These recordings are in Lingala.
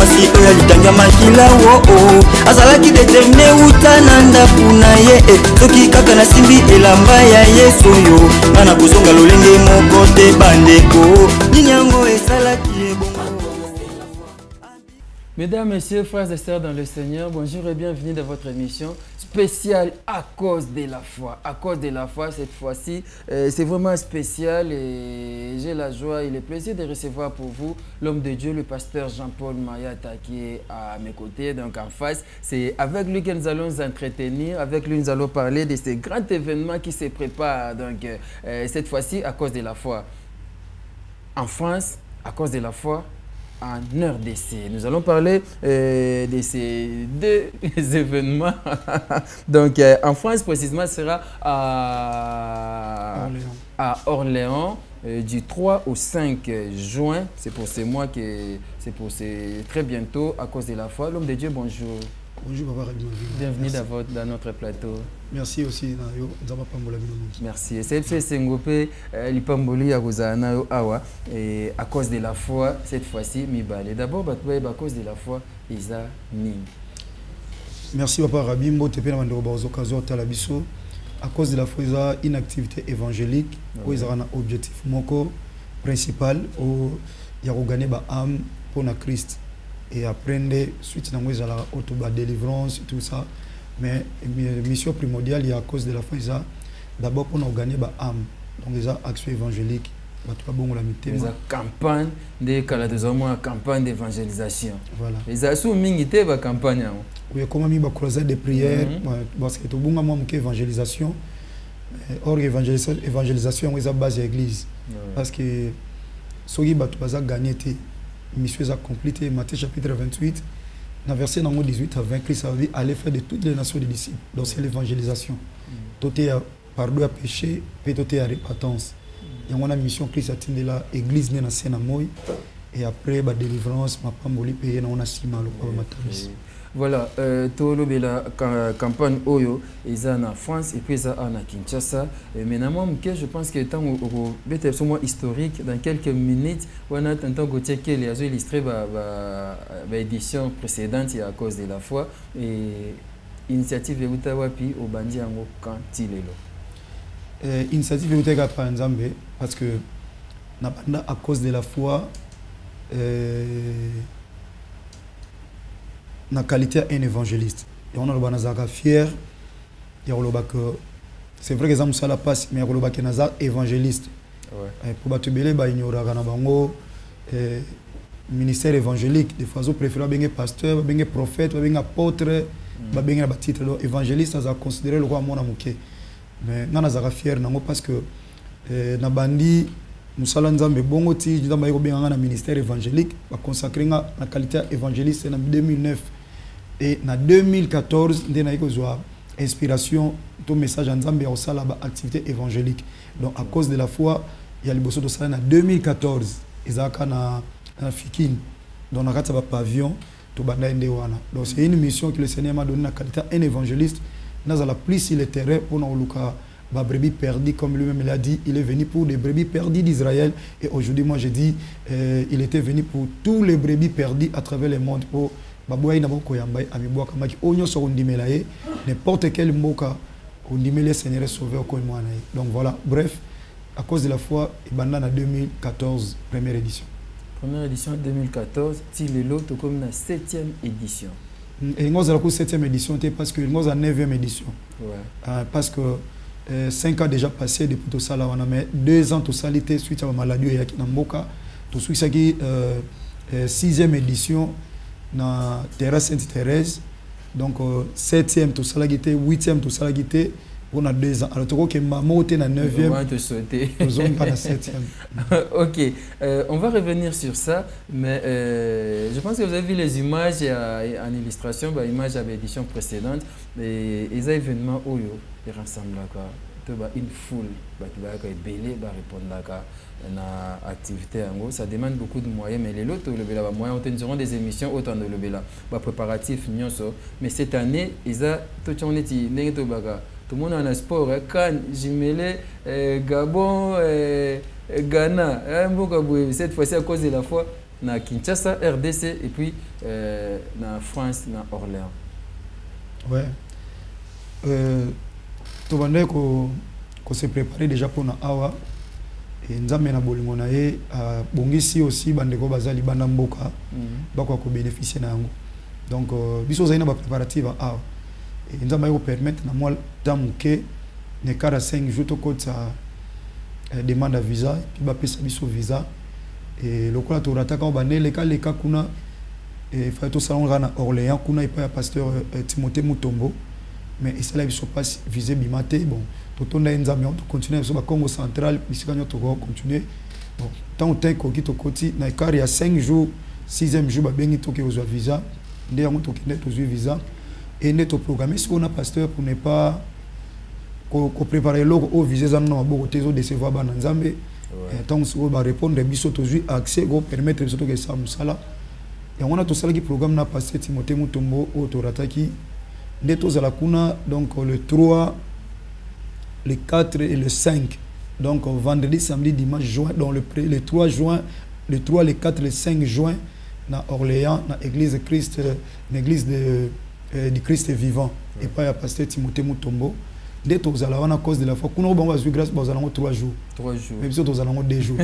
mwasi oyo alitanga makila wo azalaki déterminé uta na ndaku na ye soki kaka nasimbi elamba ya yesu oyo nga na kozonga lolenge moko te bandeko nini yango esalaki ebongo. Mesdames, Messieurs, frères et sœurs dans le Seigneur, bonjour et bienvenue dans votre émission spéciale à cause de la foi. À cause de la foi, cette fois-ci, c'est vraiment spécial et j'ai la joie et le plaisir de recevoir pour vous l'homme de Dieu, le pasteur Jean-Paul Mayata qui est à mes côtés, donc en face. C'est avec lui que nous allons nous entretenir, avec lui nous allons parler de ces grands événements qui se préparent, donc cette fois-ci à cause de la foi. En France, à cause de la foi, en RDC. Nous allons parler de ces deux événements. Donc, en France, précisément, ce sera à Orléans du 3 au 5 juin. C'est pour ce mois que c'est pour très bientôt à cause de la foi. L'homme de Dieu, bonjour. Bonjour, Papa. Bienvenue dans notre plateau. Merci aussi. Merci. C'est Sengopé, l'Ipamboli Agozana Awa, et à cause de la foi, cette fois-ci, Mibale. D'abord, à cause de la foi, Isa Ning. Merci, Papa Rabbi. À cause de la foi, il y a une activité évangélique, où il y a un objectif principal, où il y a gagné l'âme pour le Christ. Et après, suite à la délivrance et tout ça. Mais la mission primordiale, il y a à cause de la foi, d'abord pour nous gagner l'âme. Donc, il y a action évangélique. Il y a campagne campagne d'évangélisation. Voilà. Il y a une campagne. Oui, comme il y a une croisade de prière, parce que tout le monde a évangélisation. Or, l'évangélisation est la base de l'église. Parce que ceux qui ont gagné, mission accomplie, Matthieu chapitre 28, dans verset 18 à 20, Christ a dit aller faire de toutes les nations des disciples. Donc c'est l'évangélisation. Tout est pardon à péché, puis tout est à repentance. Et on a une mission Christ a tenu là, église n'est pas moi et après la délivrance, ma pamboli payé on a si mal au matin. Voilà, tout le la campagne Oyo, ils sont en France et puis ils sont en Kinshasa. Et maintenant, je pense que tant au historique, dans quelques minutes, on a tenté de checker les illustrés l'édition précédente à cause de la foi et initiative Utawapi au Bandi Ango Kantilelo. Initiative Utawapi par exemple, parce que à cause de la foi, na qualité un évangéliste. Et on a le fier, c'est vrai que ça me la passe, mais on a le évangéliste. Pour batubele, il y aura ministère évangélique. Des fois, on préfère un pasteur, un prophète, un apôtre, un titre. Évangéliste, on a considéré le roi Mona Mouké. Mais on a fier parce que na bandi Moussala Nzambe Bongoti, nous avons un ministère évangélique, consacré à la qualité évangéliste en 2009. Et en 2014, nous avons inspiration, tout message en Nzambe au sala activité évangélique. Donc à cause de la foi, il y a le bosso de ça en 2014. Ils ont un fikin, dans la rate pavillon, tout banda wana. Donc c'est une mission que le Seigneur m'a donné la qualité un évangéliste. Nous avons plus sur le terrain pour nous les brebis perdues, comme lui-même l'a dit, il est venu pour les brebis perdues d'Israël. Et aujourd'hui, moi, je dis, il était venu pour tous les brebis perdus à travers le monde. Pour n'importe quel mot le Seigneur est sauvé. Donc voilà, bref, à cause de la foi, il y a en 2014, première édition. Première édition 2014, Tilelo, comme la 7e édition. Et nous avons la 7e édition parce que nous avons la 9e édition. Parce que 5 ans déjà passé depuis tout ça, mais 2 ans tout ça, suite à la maladie, il y a tout ça qui 6e édition dans Terre Sainte-Thérèse. Donc 7e tout ça, 8e tout ça, on a 2 ans. Alors tu vois que maman était dans 9e. On va te souhaiter. Ok, on va revenir sur ça, mais je pense que vous avez vu les images en illustration, les images à l'édition précédente, et les événements où ils rassemblent une foule qui va répondre à l'activité. Ça demande beaucoup de moyens, mais les autres moyens, on aura des émissions autant de préparatifs. Mais cette année, ils ont tout le monde en sport, Cannes, Jimele, Gabon, Ghana. Cette fois-ci, à cause de la foi, na Kinshasa, RDC, et puis na France, na Orléans. Ouais. Tu vas qu'on s'est préparé déjà pour na awa. Et nous avons bolingo na ye bongisi aussi bandeko bazali banda mboka bako ko bénéficier na yango. Donc biso zaina ba préparative awa. Et nous avons permettre na moi tamuke ne kara 5 jours to kota demande à visa puis ba pesa biso visa et lokola to rataka ba ne le cas kuna et fa to salon na Orléans kuna ipa ya pasteur Timothée Mutombo mais il s'est biso pas visé bimate bon totonda nzambe on continuer sur le Congo central bisika nyoto ko continuer bon tant que koki to koti na kari ya 5 jours 6e jour ba bengi to ke ozo visa nde yango to kende to visa et ne to programmer si on a pasteur pour ne pas ko préparer l'eau au visé za non beaucoup tezo décevoir ba nzambe tant on va répondre biso to accès go permettre biso to ke ça musala et on a tout ça qui programme na pasteur Timothée Mutombo au torataki nde to za la kuna donc le 3 le 4 et le 5 donc vendredi samedi dimanche juin donc le 3 juin le 3 le 4 le 5 juin na Orléans na église Christ l'église du Christ vivant et pas ya pasteur Timothée Mutombo dès que vous allez à cause de la foi qu'on va voir grâce vous allez 3 jours mais bien vous allez 2 jours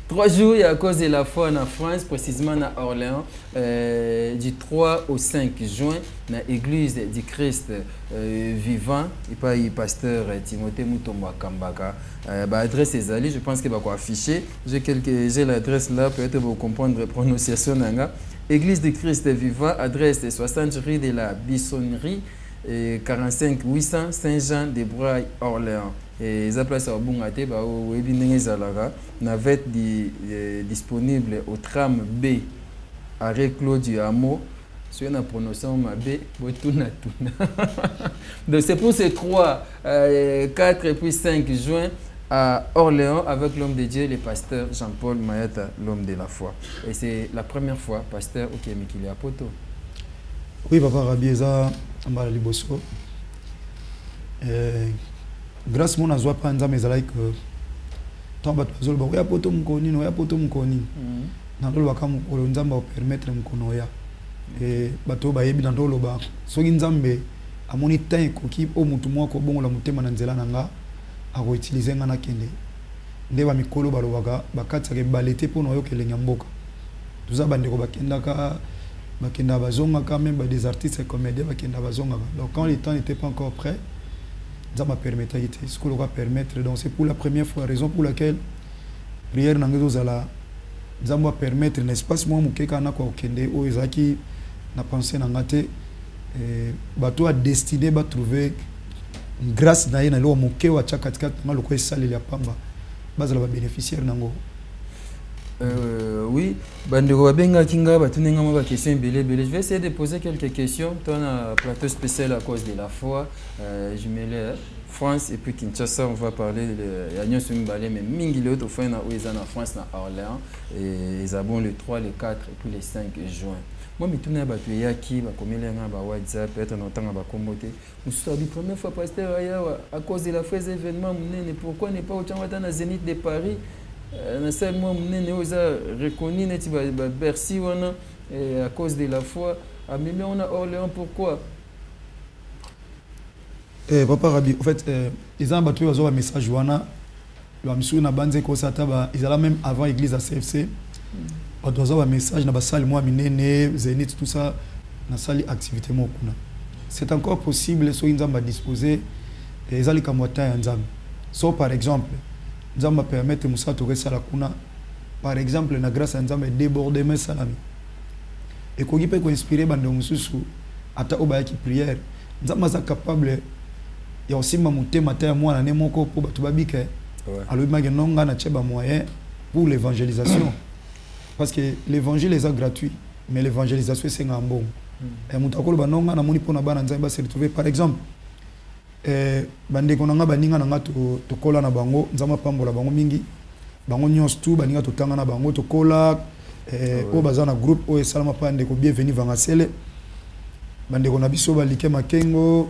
3 jours et à cause de la foi en France précisément à Orléans du 3 au 5 juin na église du Christ vivant et pas le pasteur Timothée Mutombo à Kambaka adresse est allée je pense que va quoi afficher j'ai l'adresse là peut-être vous comprendre la prononciation nanga église du Christ vivant adresse 60 rue de la Bissonnerie 45 800 Saint-Jean-de-Braille Orléans et ils appellent ça au Bungate bah au webinaire Zalaga navette disponible au tram B arrêt Claude du Hameau sur une prononciation ma B botuna tuna donc c'est pour ces 3 4 et puis 5 juin à Orléans avec l'homme de Dieu le pasteur Jean-Paul Mayata l'homme de la foi et c'est la première fois pasteur OK Mikili Apoto. Oui papa Rabieza ambala liboso grâce mon azwa pa nzambe ezalaki que tant bato bazoloba oya poto mukoni oya poto mukoni nandoloba ka mukolo nzambe o permettre mukono ya bato bayebi nandoloba soki nzambe amoni temps ekoki o mutu moko bongola mutema na nzela nanga ako utiliser nga na kende nde ba mikolo balobaka bakataka balete po no yokelenga mboka tuza bandeko bakendaka bakenda bazonga quand même des artistes et comédiens bakenda bazonga donc quand le temps n'était pas encore prêt ça m'a permis ce qu'on va permettre donc c'est pour la première fois raison pour laquelle prière nangezo zala ça va permettre un espace moi mukeka na ko kende o ezaki na pensée na ngate bato a destiné ba trouver grâce na ye na lo mukewa cha katikati ngalo ko esali ya pamba bazala ba bénéficiaire nango. Oui, question je vais essayer de poser quelques questions. Tu as un plateau spécial à cause de la foi. Je me lève France et puis Kinshasa, on va parler de l'Union Sumbalé, mais Mingi l'autre fois où ils sont en France, à Orléans, et ils abonnent le 3, le 4 et puis le 5 juin. Moi, je suis venu à qui, comme il y a un WhatsApp, peut-être un temps à Comboté. Je suis la première fois pasteur à cause de la foi des événements. Pourquoi n'est pas au Tchambata Zénith de Paris? Moi, je reconnu Bercy à cause de la foi. Mais on a Orléans, pourquoi? Papa Rabi, en fait, ils ont battu un message. Ils ont même avant l'église à CFC. Ils ont un message. Zénith, tout ça. Activité. C'est encore possible, si ils ont disposé. Ils ont so, par exemple, Nzamba permettre Moussa Touré Salakuna, par exemple, na grâce à Nzamba déborder mes salami. Et qu'on peut inspirer bande Moussousou, ata oba qui prière. Nzamba est capable. Il y a aussi mamouté matin moi na nemoko pour batubabike. Alors il m'a dit non na tcheba moyen pour l'évangélisation. Parce que l'évangile est gratuit, mais l'évangélisation c'est un bon. Et mutakolo banonga na moni pona bana Nzamba se retrouver par exemple. Bande konanga baninga nanga to kola na bango nzama pambola bango mingi bango nyonso tu baninga to tanga na bango to kola o bazana groupe o esalama pande ko bienvenue vangasele bande ko na biso balike makengo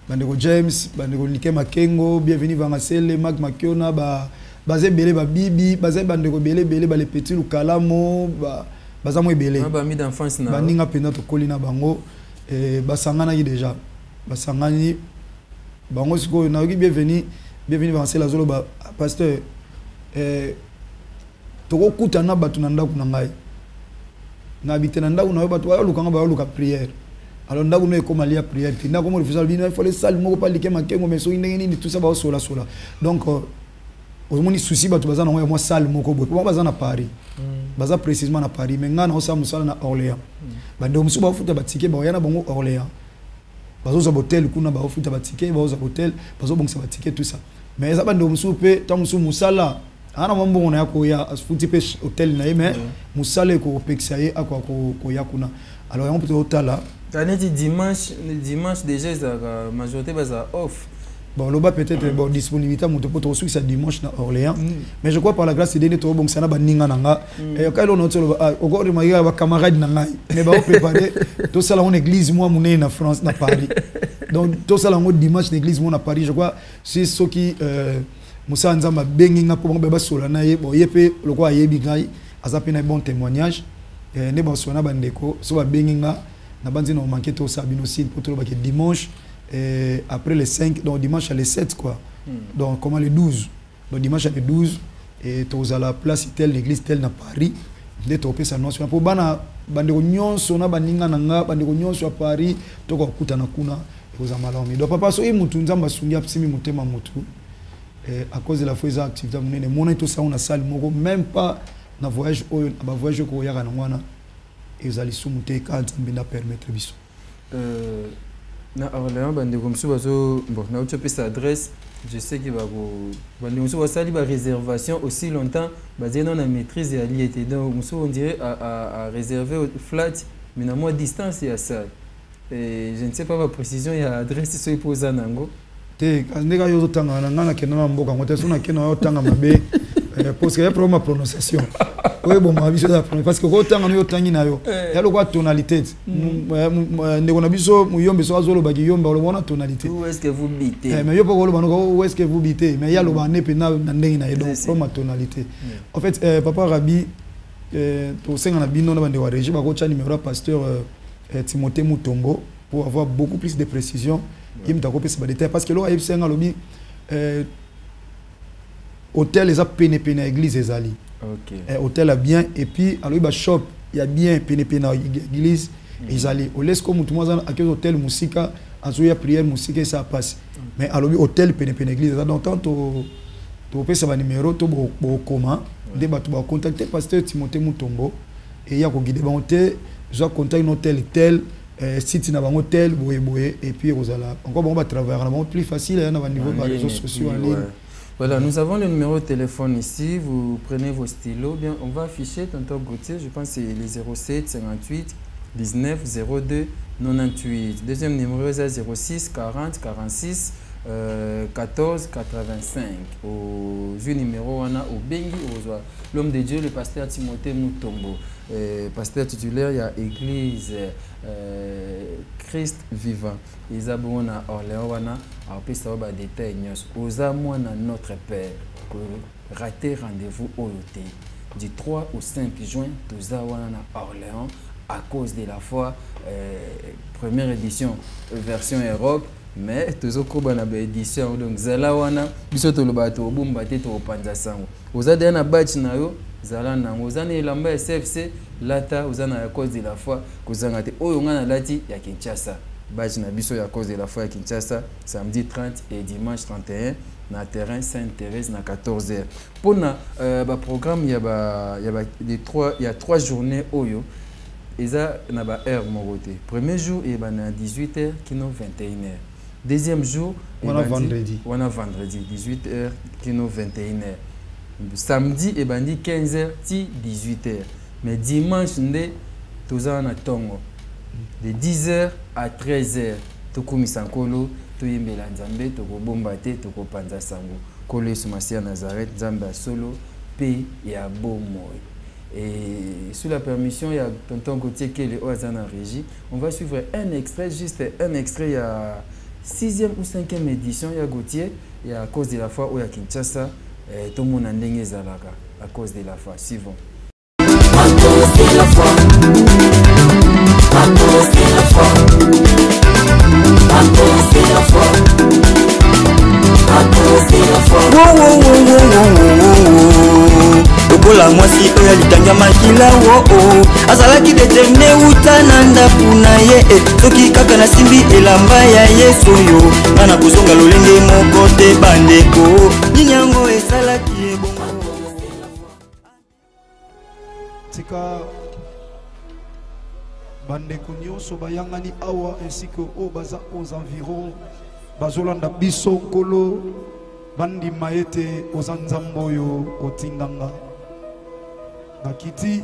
bande ko James bande ko like makengo bienvenue vangasele mag makiona ba basé belé ba bibi basé bandeko belé ba les petits lukalamo baza mo belé ba mi d'enfance na ba ninga penda to kolina bango basangana ki déjà basangani bango siko na ki bienvenue banse la zolo ba pasteur toko kutana batu na ndaku na ngai na habité na ndaku na batu ba lukanga ba luka prière alors ndaku no ekoma lia prière tinda comme le faisal bino il faut les salles moko pas liker makengo mais so ndenge ni tout ça ba sola donc au moins souci batu baza na moi salle moko boy pour baza na Paris baza précisément na Paris mais ngana osa musala na Orléans bande musu ba futa batike ba yana bango Orléans bazo za hotel kuna ba futa batike ba za hotel bazo bongisa batike tout ça mais eza bande musu pe ta musu musala ana mambo na yako ya futi pe hotel na yeme musala ko pexaye akwa ko yakuna alors on peut hotala Taneti dimanche déjà la majorité baza off. Bon, là-bas peut-être bon disponibilité mon pour trouver ça dimanche na Orléans mais je crois par la grâce de Dieu to bon ça na baninga nanga et quand on otelo encore remarquer ba camarade nanga mais ba préparer tout ça là en église moi mon na France na Paris donc tout ça là en dimanche na église moi na Paris je crois c'est ce qui Moussa Nzamba benginga pour ba sola na ye bon yepe le quoi yebi ngai azape na bon témoignage ne ba sona bandeko so ba benginga na bandi no manqué tout ça binocide pour tout le dimanche après les 5 donc dimanche à les 7 quoi donc comment les 12 donc dimanche à les 12 et tous à la place telle l'église telle na Paris de topé ça non pour bana bandeko nyonso na baninga nanga bandeko nyonso à Paris to ko kutana kuna aux amalami donc papa so e mutu nzamba sungi apsimi mutema mutu à cause de la foi activité munene mona tout ça on a salle moko même pas na voyage o ba voyage ko yaka na ngwana ezali sumute ka nzambina permettre biso na Orléans bande comme ça bazo bon na tu peux cette adresse je sais qu'il va bande comme ça va sali ba réservation aussi longtemps basé dans la maîtrise et allié donc on dirait à réserver au flat mais à moins distance il y a ça et je ne sais pas ma précision il y a adresse sur posa nango te ndeka yo tanga na ngana kenana mboka ngote sona kenana yo tanga mabe parce que y a problème ma prononciation oui bon ma biso parce que ko tanga no yo tangi na yo ya lo kwa tonalité ndeko na biso muyombe so azolo baki yombe lo bona tonalité où est-ce que vous bitez mais yo poko lo banoko où est-ce que vous bitez mais ya lo ba nepe na ndenge na donc problème ma tonalité en fait papa Rabi to senga na bino na bande wa régie ba ko cha numéro pasteur Timothée Mutombo pour avoir beaucoup plus de précision il m'a copié ces détails parce que là il y a un lobby hôtel les a péné église les ali hôtel a bien et puis alors il y a shop il y a bien péné église les ali au laisse comme tout le monde à quel hôtel musique à zoya prière musique ça passe mais alors hôtel péné église donc tant to pesa ba numéro to bo comment de ba to ba contacter pasteur Timothée Mutombo et il y a ko guider ba hôtel je contacter un hôtel tel site na bango tel boye et puis rozala encore bon va travailler vraiment plus facile à niveau des réseaux sociaux en ligne. Voilà, nous avons le numéro de téléphone ici, vous prenez vos stylos, bien on va afficher tonton Gauthier, je pense que c'est les 07 58 19 02 98. Deuxième numéro c'est 06 40 46 14 85. Au numéro on a au Bengi l'homme de Dieu, le pasteur Timothée Mutombo. Pasteur titulaire, il y a Église Christ vivant. Ils ont bon à Orléans, on a pu savoir des détails. Aux amours notre Père, raté rendez-vous au loté du 3 au 5 juin, tous à Orléans à cause de la foi. Première édition, version Europe. Mais toujours comme on a édition donc zala wana biso to lobato bomba te to panza sango ozade na batch na yo zala na ozane elamba SFC lata ozana à cause de la foi kozanga te oyo ngana lati ya Kinshasa batch na biso ya cause de la foi ya Kinshasa samedi 30 et dimanche 31 na terrain Sainte-Thérèse na 14h pour na ba programme il y a 3 journées oyo eza na ba heure moroté premier jour et na 18h kino 21h. Deuxième jour, on a vendredi 18h, kino 21h. Samedi, et bandi 15h, 18h. Mais dimanche, tous en a tongo. De 10h à 13h, toko misankolo, to yembela nzambe, toko bombate, toko panza sango. Kole Soumassia Nazareth, Zamba solo, pe ya bomoy. Et sous la permission, il y a tonton Gauthier qui est en régie. On va suivre un extrait, juste un extrait. Il y a 6e ou 5e édition, il y a Gauthier, il y a à cause de la foi où il y a Kinshasa, tout le monde a ndenge zalaka à cause de la foi. Suivons. À cause de la foi. À cause de la foi. À cause de la foi. À cause de la foi. Lokola mwasi oyo alitanga makila azalaki determine uta na ndaku na ye soki kaka nasimbi elamba ya Yesu oyo nga na kozonga lolenge moko te bandeko nini yango esalaki ebongo tika bandeko nyonso bayangani awa ainsi que o baza aux environs bazolanda biso nkolo bandima ete oza nzambe oyo otindanga nakiti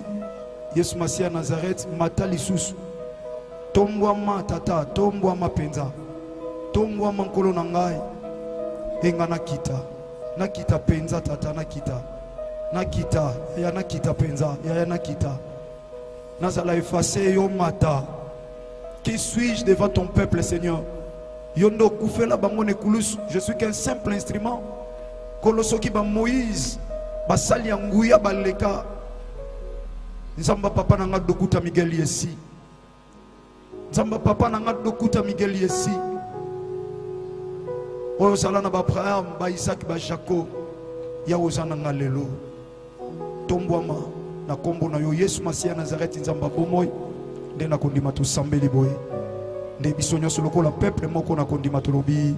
Yesu Masia Nazareth mata lisusu tombwama tata tombwama penza tombwama nkolo na ngai enga nakita penza tata nakita ya nakita penza ya nakita nazala effacer yo mata. Qui suis-je devant ton peuple, Seigneur? Yondo koufela bangone kulus, je suis qu'un simple instrument. Kolosoki ba Moïse basali nguya baleka nzamba papa na nga dokuta Miguel Yesi. Nzamba papa na nga dokuta Miguel Yesi. Oyo sala na ba Abraham, ba Isaac, ba Jacob. Ya ozana nga lelo. Tombwama na kombo na yo Yesu Masia Nazareth nzamba bomoy nde na kondima to sambeli boy. Nde biso nyonso lokola peuple moko na kondima to lobi.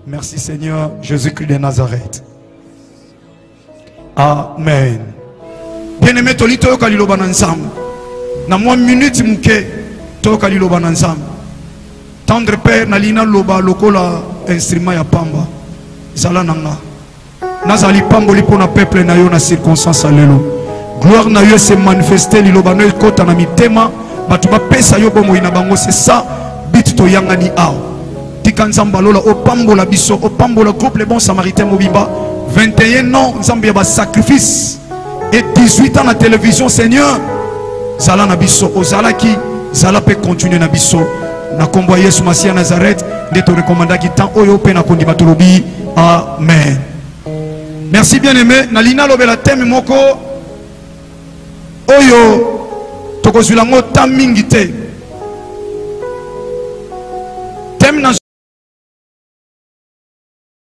Merci Seigneur Jésus-Christ de Nazareth. Amen. Bien-aimé tolito yo kaliloba na nzambe. Na mwa minute muke to kaliloba na nzambe. Tendre Père na lina loba lokola instrument ya pamba. Zala nanga. Nazali pamboli pona peuple na yo na circonstance alelo. Gloire na yo se manifester liloba no kota na mitema batu ba pesa yo bomo ina bango c'est ça bit to yangani ao. Tika nzamba lola opambola biso opambola groupe les bons samaritains mobimba 21 ans nzamba ba sacrifice et 18 ans na télévision Seigneur. Zala na biso ozalaki zala pe continuer na biso na kombo Yesu Masia Nazareth de te recommander ki tant oyo pe na kondima tolobi. Amen. Merci bien-aimé. Nalina lobela teme moko oyo tokozula ngo ta mingi te.